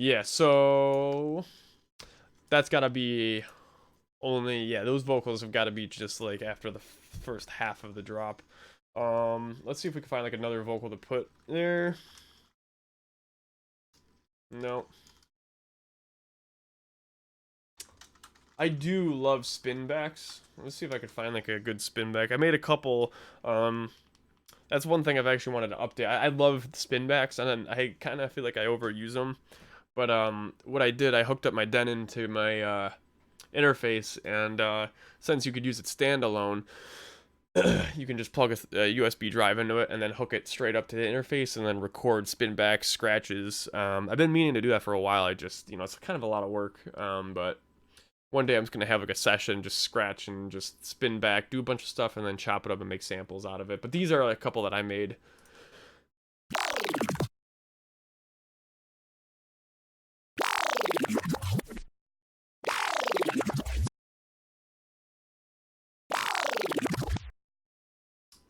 Yeah, so that's gotta be only, yeah, those vocals have gotta be just like after the first half of the drop. Let's see if we can find like another vocal to put there. No. I do love spin backs. Let's see if I could find like a good spin back. I made a couple. That's one thing I've actually wanted to update. I love spin backs, and then I kind of feel like I overuse them. But what I did, I hooked up my Denon to my interface, and since you could use it standalone, you can just plug a USB drive into it and then hook it straight up to the interface and then record spin backs, scratches. I've been meaning to do that for a while. I just, it's kind of a lot of work, but one day I'm just going to have like a session, just scratch and just spin back, do a bunch of stuff, and then chop it up and make samples out of it. But these are like a couple that I made.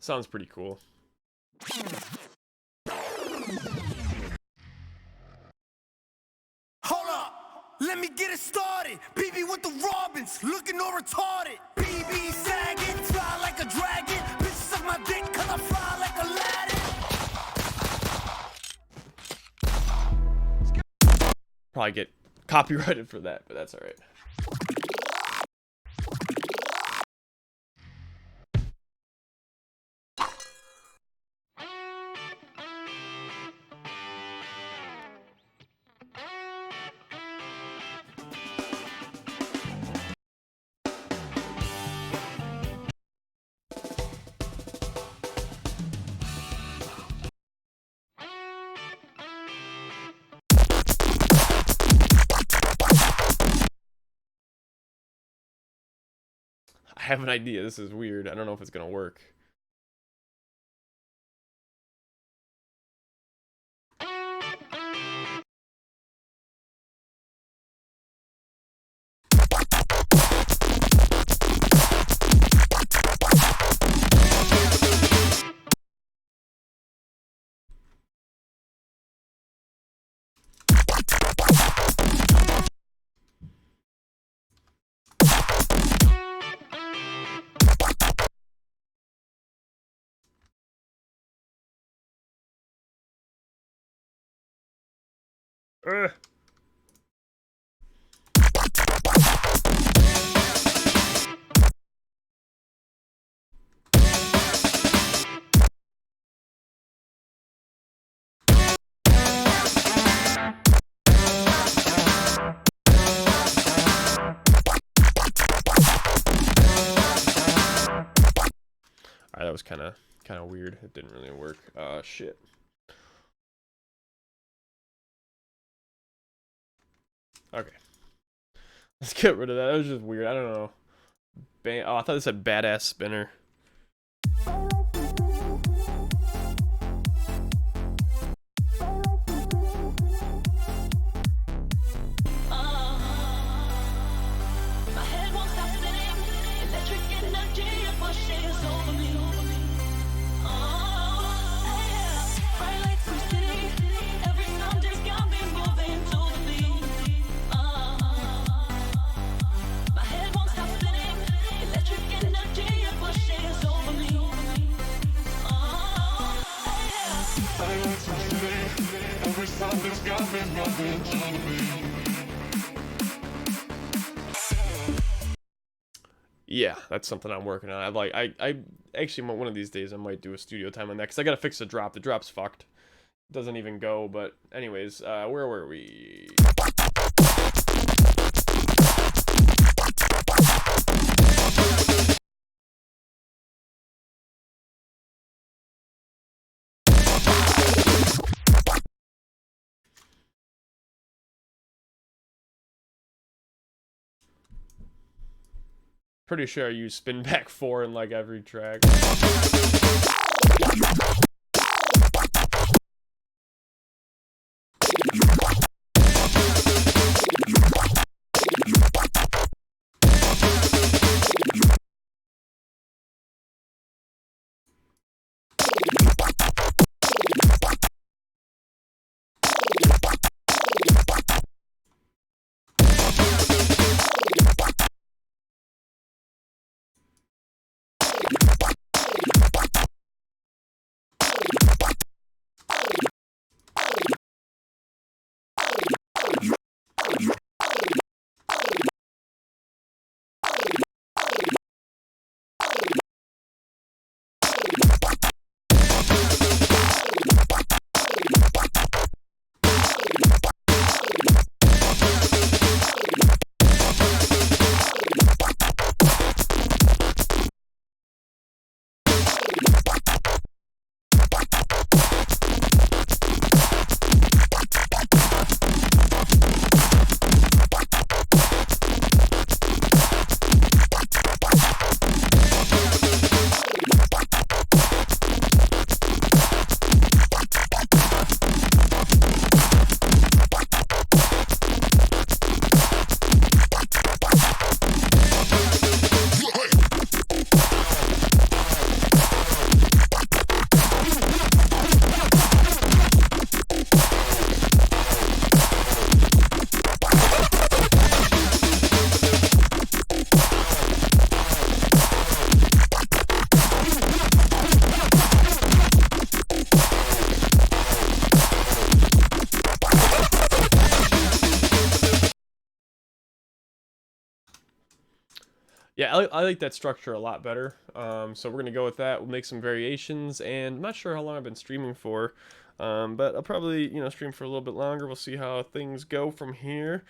Sounds pretty cool. Hold up, let me get it started. BB with the Robins, looking all retarded. BB sagging, fly like a dragon. Bitch suck my dick cause I fly like Aladdin. Probably get copyrighted for that, but that's alright. have an idea. This is weird. I don't know if it's gonna work. Ugh. Alright, that was kind of weird. It didn't really work. Shit. Okay. Let's get rid of that. That was just weird. I don't know. Oh, I thought it said badass spinner. Yeah, that's something I'm working on. I actually one of these days I might do a studio time on that because I gotta fix the drop. The drop's fucked. It doesn't even go. But anyways, where were we? Pretty sure I use spin back 4 in like every track. Yeah, I like that structure a lot better. So we're gonna go with that. We'll make some variations, and I'm not sure how long I've been streaming for, but I'll probably stream for a little bit longer. We'll see how things go from here.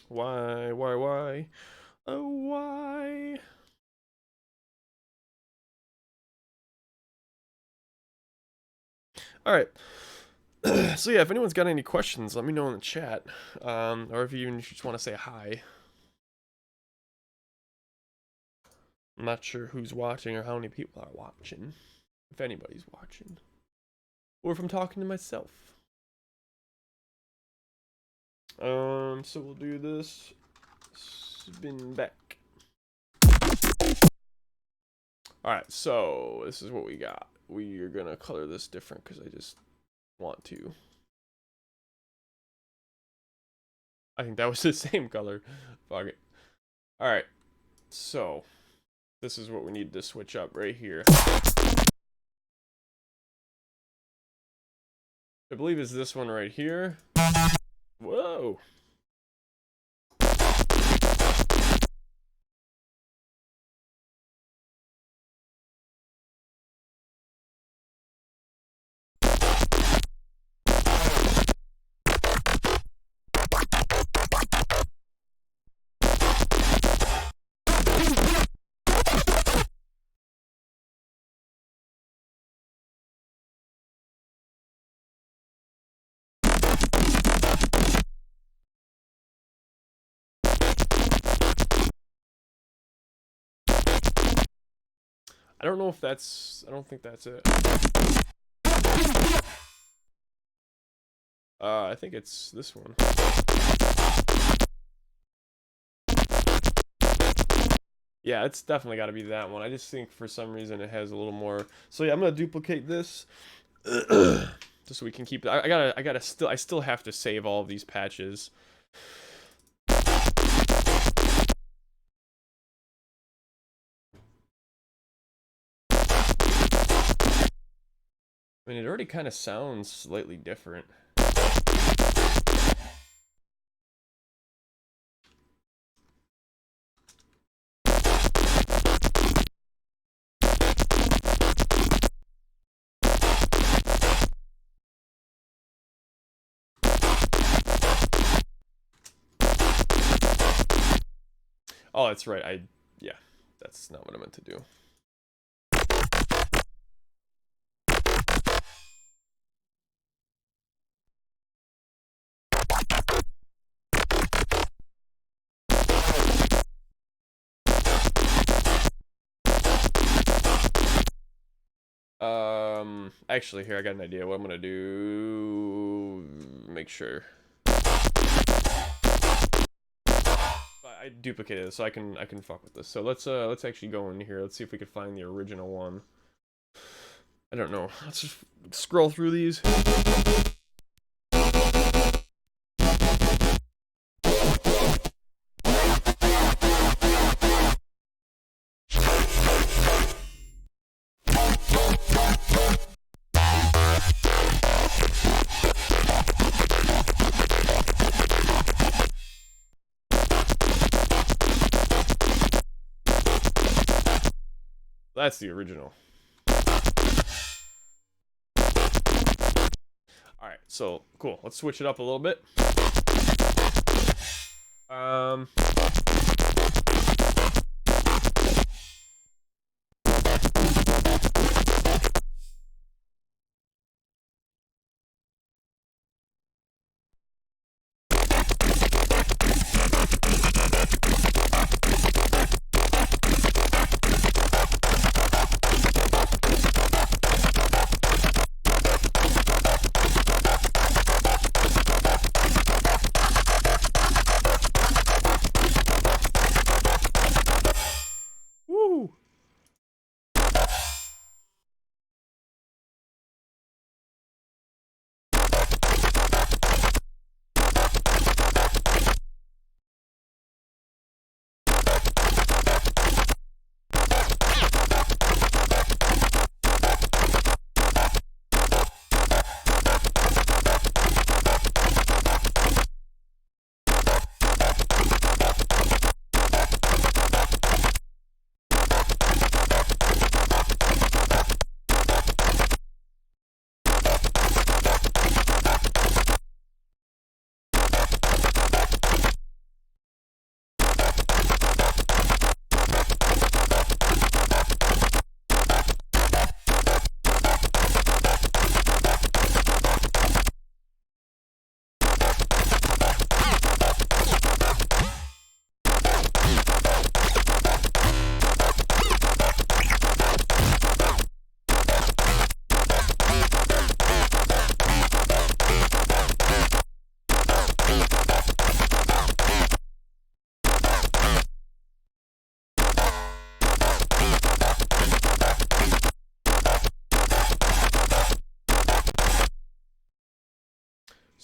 Why? Oh, why? All right. So yeah, if anyone's got any questions, let me know in the chat, or if you even just want to say hi. I'm not sure who's watching or how many people are watching, if anybody's watching, or if I'm talking to myself. So we'll do this. Spin back. All right, so this is what we got. We are gonna color this different because I just want to. I think that was the same color. Fuck it. All right, so this is what we need to switch up right here. I believe is this one right here. Whoa. I don't know if that's, I don't think that's it. I think it's this one. Yeah, it's definitely got to be that one. I just think for some reason it has a little more. So yeah, I'm gonna duplicate this, just so we can keep it. I still have to save all of these patches. I mean, it already kind of sounds slightly different. Oh, that's right. Yeah, that's not what I meant to do. Actually, here I got an idea. What I'm gonna do, make sure I duplicated it so I can fuck with this. So let's actually go in here. Let's see if we can find the original one. I don't know. Let's just scroll through these. That's the original. Alright, so cool. Let's switch it up a little bit.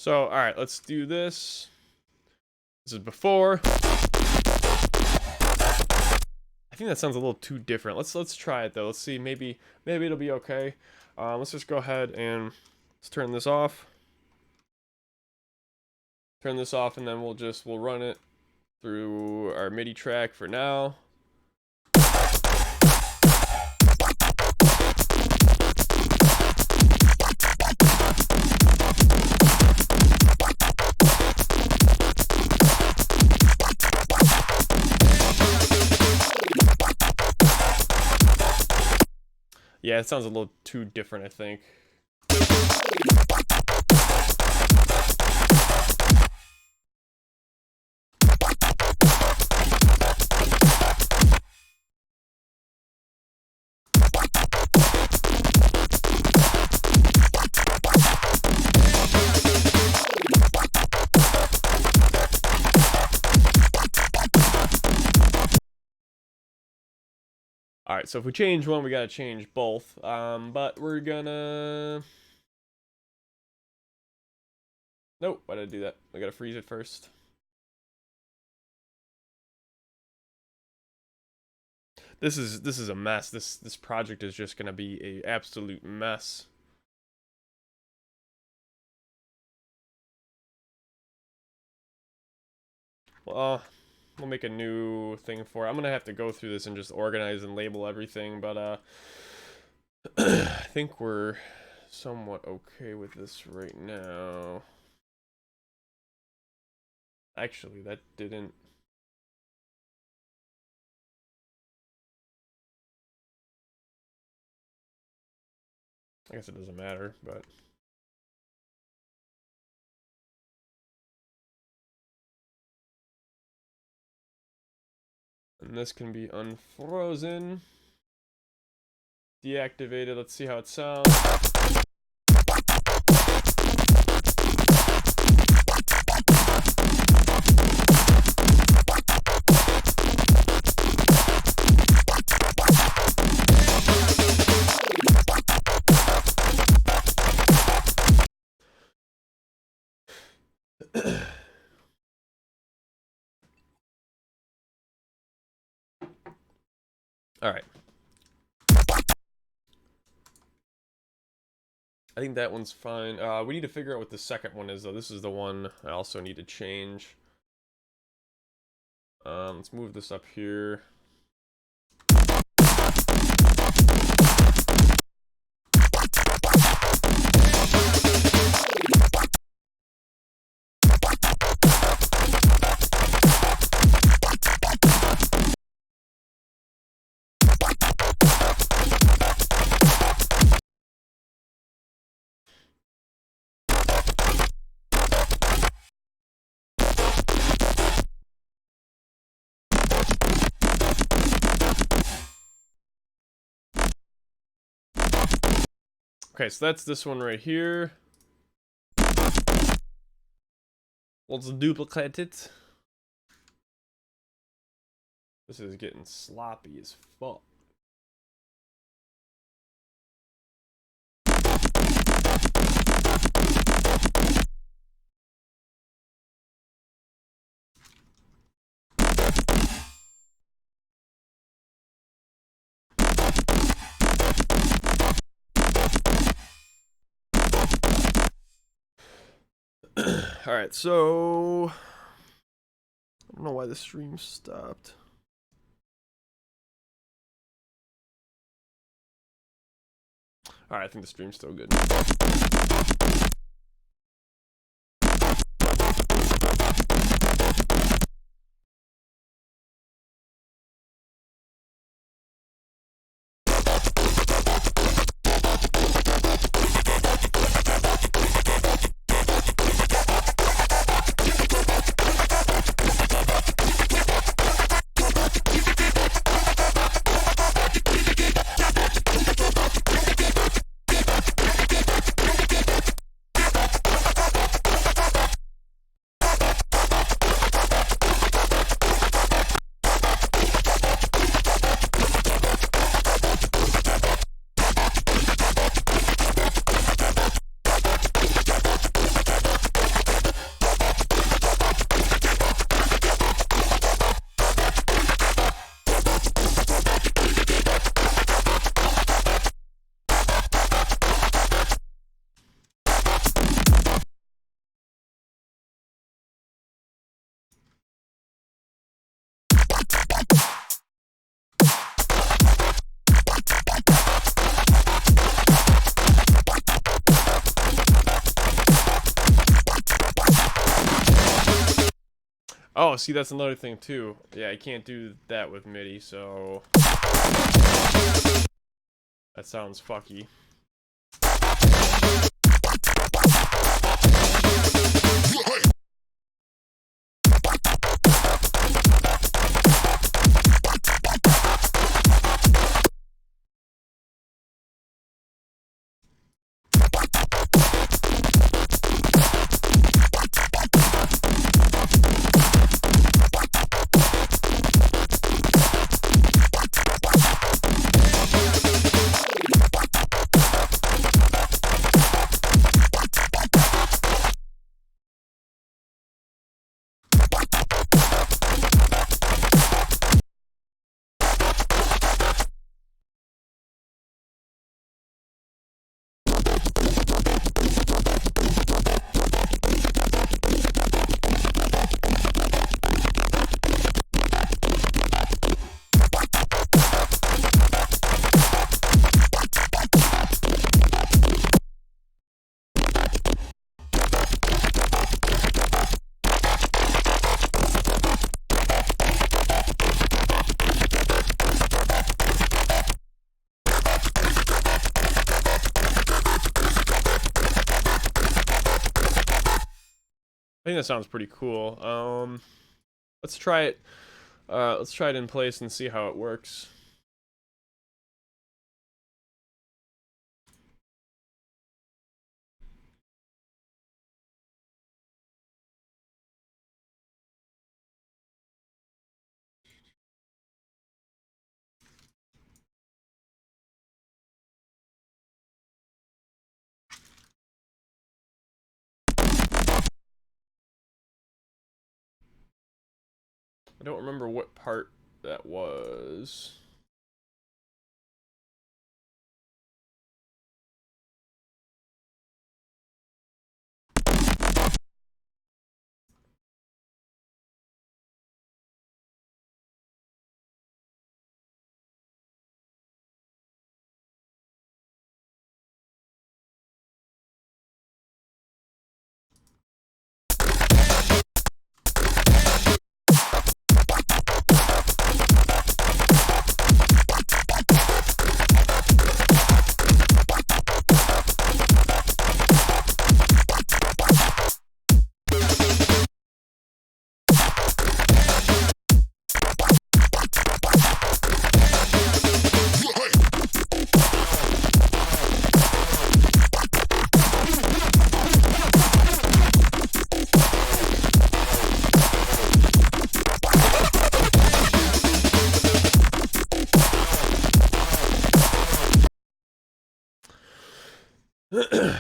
So, all right, let's do this. This is before. I think that sounds a little too different. Let's try it though. Let's see. Maybe it'll be okay. Let's just go ahead and let's turn this off. Turn this off, and then we'll run it through our MIDI track for now. Yeah, it sounds a little too different, I think. Alright, so if we change one, we gotta change both. But we're gonna... Nope, why did I do that? I gotta freeze it first. This is a mess. This project is just gonna be a absolute mess. Well, we'll make a new thing for it. I'm gonna have to go through this and just organize and label everything, but I think we're somewhat okay with this right now. Actually, that didn't... I guess it doesn't matter, but... And this can be unfrozen. Deactivated. Let's see how it sounds. All right. I think that one's fine. We need to figure out what the second one is, though. This is the one I also need to change. Let's move this up here. Okay, so that's this one right here. Let's duplicate it. This is getting sloppy as fuck. Alright, so I don't know why the stream stopped. Alright, I think the stream's still good. Oh, see, that's another thing too. Yeah, I can't do that with MIDI, so that sounds fucky. I think that sounds pretty cool. Let's try it. Let's try it in place and see how it works. I don't remember what part that was.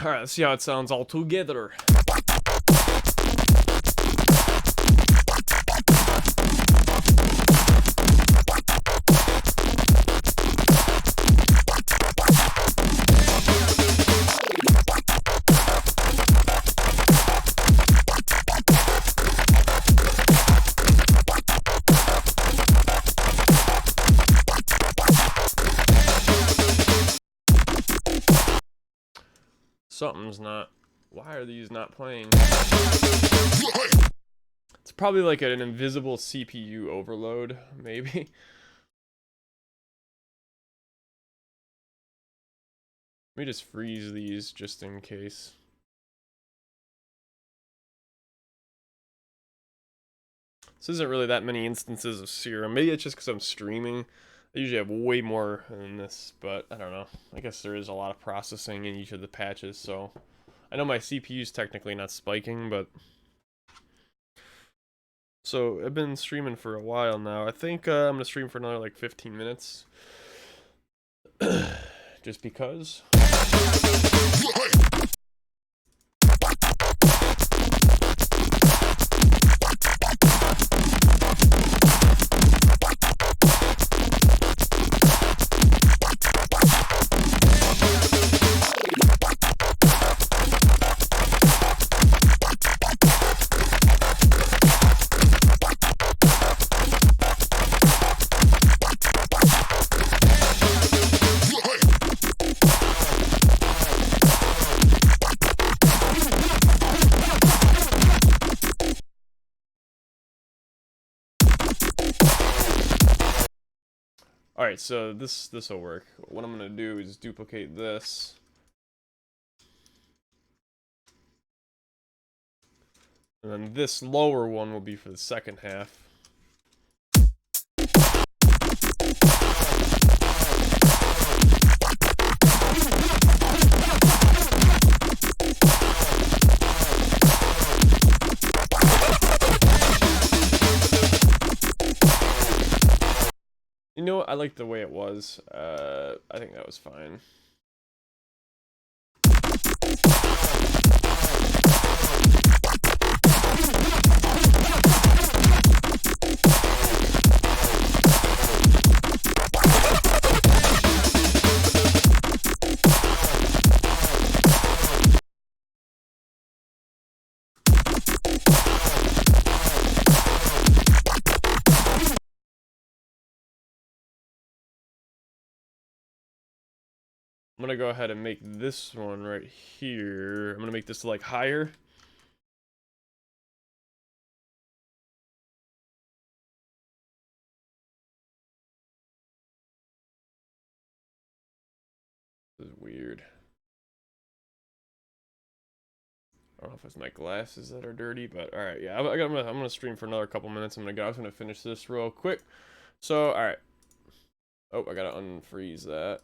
Alright, let's see how it sounds all together. Something's not. Why are these not playing? It's probably like an invisible CPU overload, maybe. Let me just freeze these just in case. This isn't really that many instances of Serum. Maybe it's just because I'm streaming. I usually have way more than this, but I don't know. I guess there is a lot of processing in each of the patches, so I know my CPU's technically not spiking, but so I've been streaming for a while now. I think I'm gonna stream for another like 15 minutes, just because. All right, so this will work. What I'm gonna do is duplicate this. And then this lower one will be for the second half. You know what? I like the way it was. I think that was fine. I'm gonna go ahead and make this one right here. I'm gonna make this like higher. This is weird. I don't know if it's my glasses that are dirty, but all right, yeah. I'm gonna stream for another couple minutes. I'm gonna finish this real quick. So, all right. Oh, I gotta unfreeze that.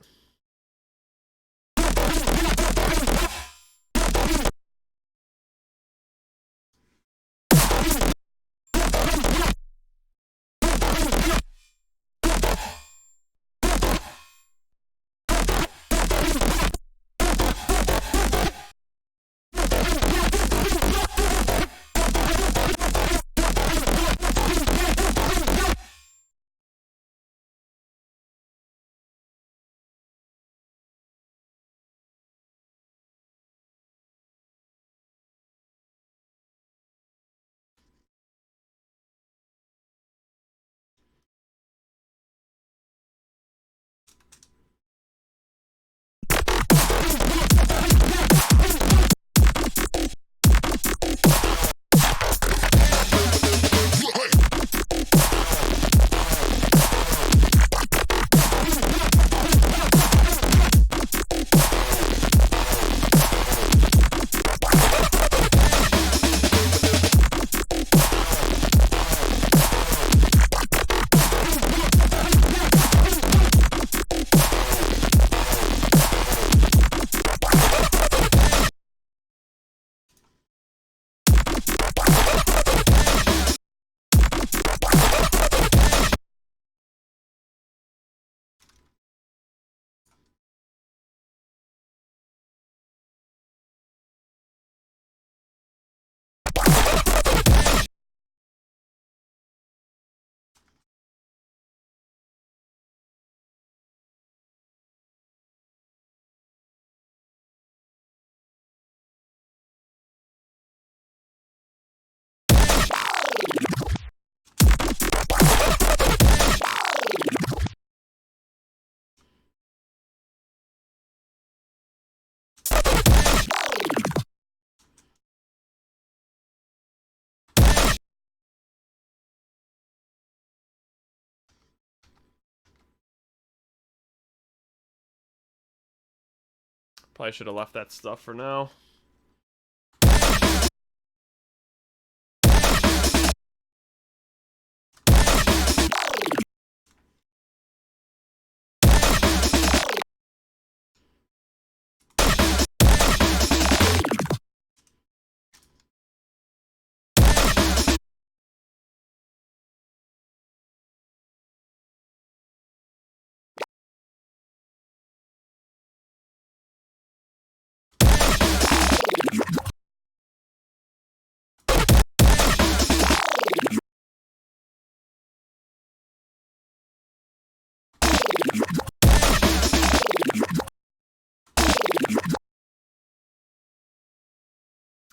Probably should have left that stuff for now.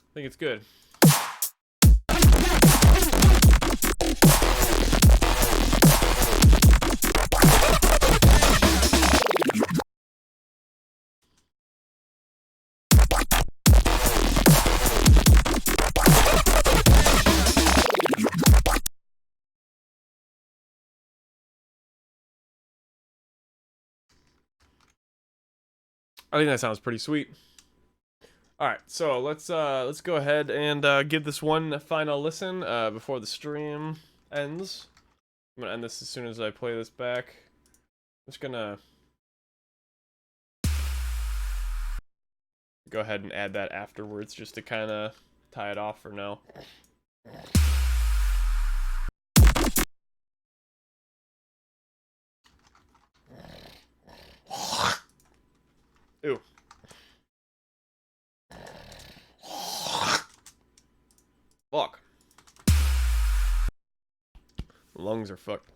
I think it's good. I think that sounds pretty sweet. All right, so let's go ahead and give this one final listen before the stream ends. I'm gonna end this as soon as I play this back. I'm just gonna go ahead and add that afterwards just to kind of tie it off for now. Ew. Fuck. Lungs are fucked.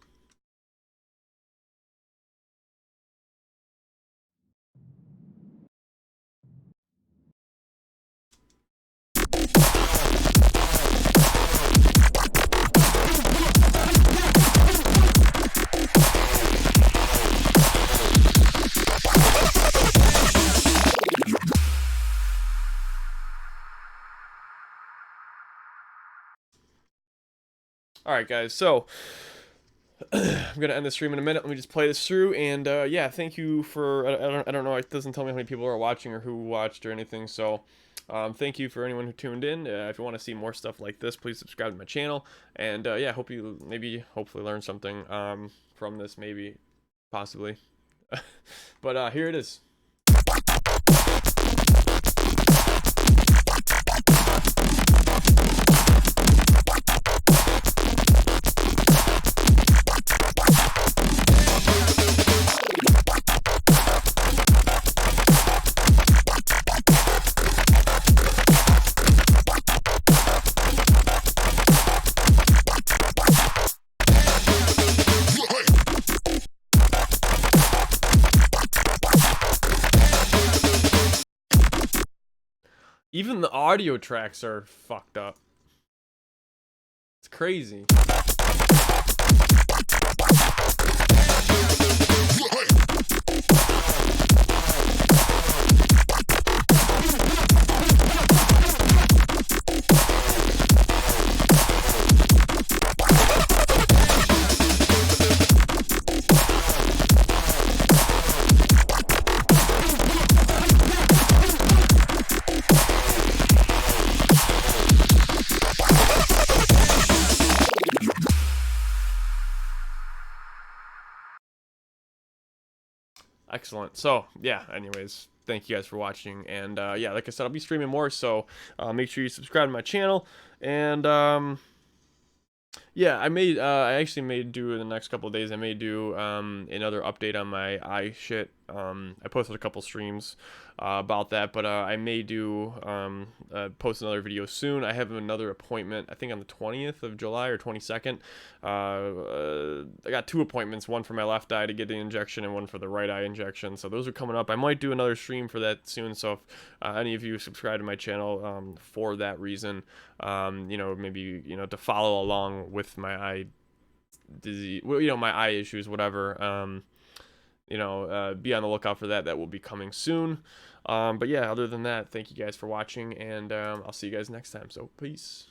Alright guys, so I'm gonna end the stream in a minute. Let me just play this through, and yeah, thank you for. I don't know. It doesn't tell me how many people are watching or who watched or anything. So, thank you for anyone who tuned in. If you want to see more stuff like this, please subscribe to my channel. And yeah, hope you hopefully learn something from this, maybe, possibly. But here it is. Even the audio tracks are fucked up. It's crazy. Excellent. So, yeah, anyways, thank you guys for watching. And, yeah, like I said, I'll be streaming more, so make sure you subscribe to my channel. And, yeah, I actually may do in the next couple of days, I may do another update on my eye shit. I posted a couple streams about that, but I may do post another video soon. I have another appointment, I think on the 20th of July or 22nd. I got 2 appointments, one for my left eye to get the injection and one for the right eye injection. So those are coming up. I might do another stream for that soon. So if any of you subscribe to my channel for that reason, you know, maybe, you know, to follow along with my eye disease, well, you know, my eye issues, whatever, you know, be on the lookout for that. That will be coming soon. But yeah, other than that, thank you guys for watching, and I'll see you guys next time. So peace.